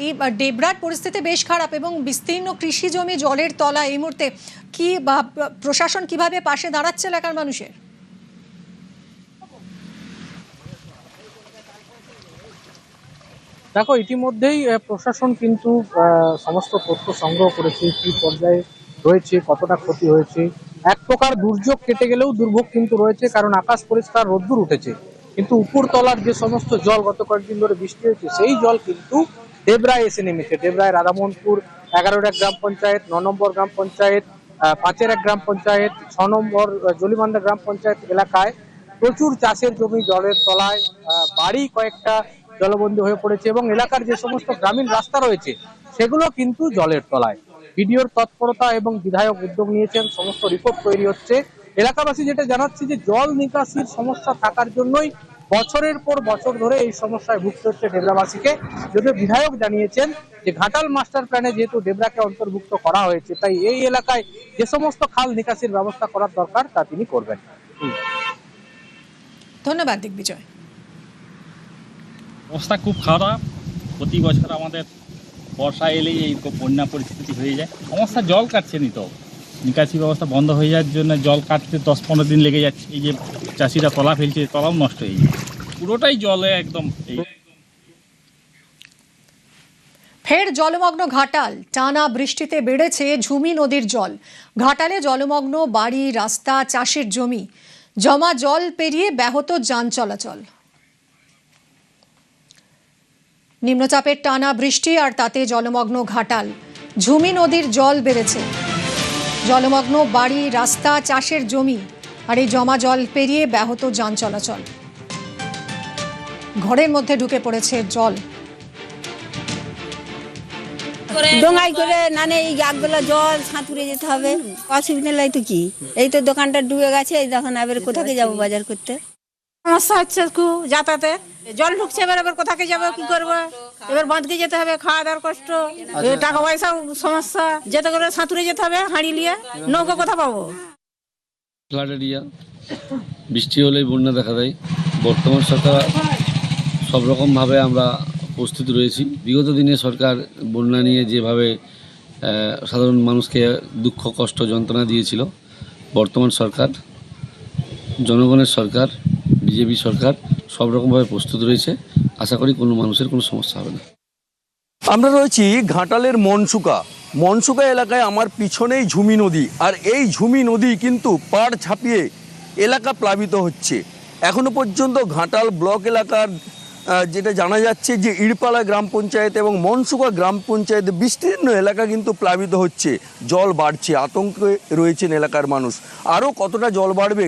এই ডেবরার পরিস্থিতি বেশ খারাপ এবং বিস্তীর্ণ কৃষি জমি জলের তলা। এই মুহূর্তে কি প্রশাসন কিভাবে পাশে দাঁড়াচ্ছে এলাকার মানুষের? দেখো, ইতিমধ্যেই প্রশাসন কিন্তু সমস্ত তথ্য সংগ্রহ করেছে, কি পর্যায়ে রয়েছে, কতটা ক্ষতি হয়েছে। এক প্রকার দুর্যোগ কেটে গেলেও দুর্ভোগ কিন্তু রয়েছে, কারণ আকাশ পরিষ্কার, রোদ্দুর উঠেছে, কিন্তু উপরতলার যে সমস্ত জল গত কয়েকদিন ধরে বৃষ্টি হয়েছে সেই জল কিন্তু ডেবরায় এসে নেমেছে। ডেবরায় রাধামোহনপুর 11 গ্রাম পঞ্চায়েত, 9 নম্বর গ্রাম পঞ্চায়েত, 5 গ্রাম পঞ্চায়েত, 6 নম্বর জলিমান্দা গ্রাম পঞ্চায়েত এলাকায় প্রচুর চাষের জমি জলের তলায়, বাড়ি কয়েকটা জলবন্দী হয়ে পড়েছে এবং এলাকার যে সমস্ত গ্রামীণ রাস্তা রয়েছে সেগুলো কিন্তু জলের তলায়। বিডিওর তৎপরতা এবং বিধায়ক উদ্যোগ নিয়েছেন, সমস্ত রিপোর্ট তৈরি হচ্ছে। এলাকাবাসী যেটা জানাচ্ছে যে জল নিকাশির সমস্যা থাকার জন্যই বছরের পর বছর ধরে এই সমস্যায় ভুগতে হচ্ছে ডেবরাবাসীকে। যদিও বিধায়ক জানিয়েছেন যে ঘাটাল মাস্টার প্ল্যানে যেহেতু ডেবরাকে অন্তর্ভুক্ত করা হয়েছে, তাই এই এলাকায় যে সমস্ত খাল নিকাশির ব্যবস্থা করার দরকার তা তিনি করবেন। ধন্যবাদ দিগ্বিজয়। অবস্থা খুব খারাপ। প্রতি বছর আমাদের বর্ষা এলেই এই বন্যা পরিস্থিতি হয়ে যায়। সমস্যা জল কাটছে নি, তো নিকাশি ব্যবস্থা বন্ধ হয়ে যাওয়ার জন্য জল কাটতে 10-15 দিন লেগে যাচ্ছে। এই যে চাষিরা তলা ফেলছে, তলাও নষ্ট হয়ে যায়, পুরোটাই জলে একদম। ফের জলমগ্ন ঘাটাল। টানা বৃষ্টিতে বেড়েছে ঝুমি নদীর জল। ঘাটালে জলমগ্ন বাড়ি, রাস্তা, চাষের জমি। জমা জল পেরিয়ে ব্যাহত যান চলাচল। নিম্নচাপের টানা বৃষ্টি আর তাতে জলমগ্ন ঘাটাল। ঝুমি নদীর জল বেড়েছে। জলমগ্ন বাড়ি, রাস্তা, চাষের জমি আর এই জমা জল পেরিয়ে ব্যাহত যান চলাচল। ঘরের মধ্যে ঢুকে পড়েছে জল। ডোঙাই করে নানে এই গাছগুলো জল সাঁতুরে যেতে হবে, অসুবিধা নাই তো কি। এই তো দোকানটা ডুবে গেছে, এই দেখুন এবার কোথাকে যাবো বাজার করতে। সমস্যা হচ্ছে খুব যাতায়াতে, জল ঢুকছে, এবার কোথাকে যাবো, কি করবো, এবার বাঁধকে যেতে হবে, খাওয়া দাওয়ার কষ্ট, টাকা পয়সা সমস্যা, যেতে করে সাঁতুরে যেতে হবে হাঁড়ি নিয়ে, নৌকো কোথা পাবো। ফ্লাড এরিয়া, বৃষ্টি হলেই বন্যা দেখা দেয়। বর্তমান সরকার সব রকমভাবে আমরা প্রস্তুত রয়েছি। বিগত দিনে সরকার বন্যা নিয়ে যেভাবে সাধারণ মানুষকে দুঃখ কষ্ট যন্ত্রণা দিয়েছিল, বর্তমান সরকার, জনগণের সরকার, বিজেপি সরকার সব রকমভাবে প্রস্তুত রয়েছে। আশা করি কোনো মানুষের কোনো সমস্যা হবে না। আমরা রয়েছি ঘাটালের মনসুকা এলাকায়। আমার পিছনেই ঝুমি নদী, আর এই ঝুমি নদী কিন্তু পাড় ছাপিয়ে এলাকা প্লাবিত হচ্ছে। এখনো পর্যন্ত ঘাটাল ব্লক এলাকার যেটা জানা যাচ্ছে যে ইড়পালা গ্রাম পঞ্চায়েত এবং মনসুকা গ্রাম পঞ্চায়েতে বিস্তীর্ণ এলাকা কিন্তু প্লাবিত হচ্ছে। জল বাড়ছে, আতঙ্কে রয়েছেন এলাকার মানুষ। আরও কতটা জল বাড়বে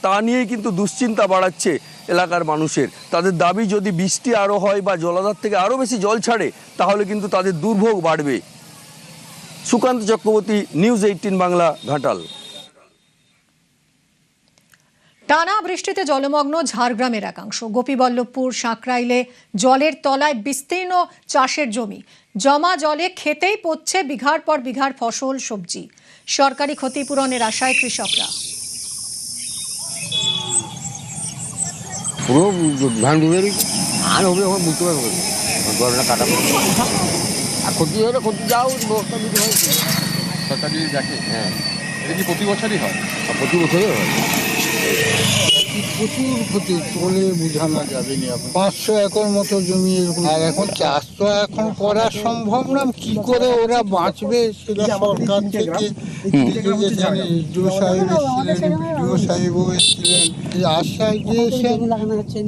তা নিয়েই কিন্তু দুশ্চিন্তা বাড়াচ্ছে এলাকার মানুষের। তাদের দাবি, যদি বৃষ্টি আরও হয় বা জলাধার থেকে আরও বেশি জল ছাড়ে তাহলে কিন্তু তাদের দুর্ভোগ বাড়বে। সুকান্ত চক্রবর্তী, নিউজ 18 বাংলা, ঘাটাল। টানা বৃষ্টিতে জলমগ্ন ঝাড়গ্রামের একাংশ। গোপীবল্লভপুর, সাঁকরাইলে জলের তলায় বিস্তীর্ণ চাষের জমি। জমা জলে খেতেই পড়ছে বিঘার পর বিঘার ফসল, সবজি। সরকারি ক্ষতিপূরণের আশায় কৃষকরা। পুরো ধান ডুবে আর হবে, এখন বুঝতে পারবো জলটা কাটা আর ক্ষতি হলে ক্ষতি যাও ব্যবস্থা দিতে হয়। সরকার যদি দেখে, হ্যাঁ, এটা কি প্রতি বছরই হয়? প্রতি বছরই হয়। প্রচুর ক্ষতি, চলে বোঝানো যাবে না। 500 একর মতো জমি, আর এখন চাষ তো এখন করা সম্ভব না। কি করে ওরা বাঁচবে সেটা সরকার থেকে যেখানে সাহেব এসেছিলেন, বিডিও সাহেবও এসেছিলেন, আশ্বাস দিয়েছেন।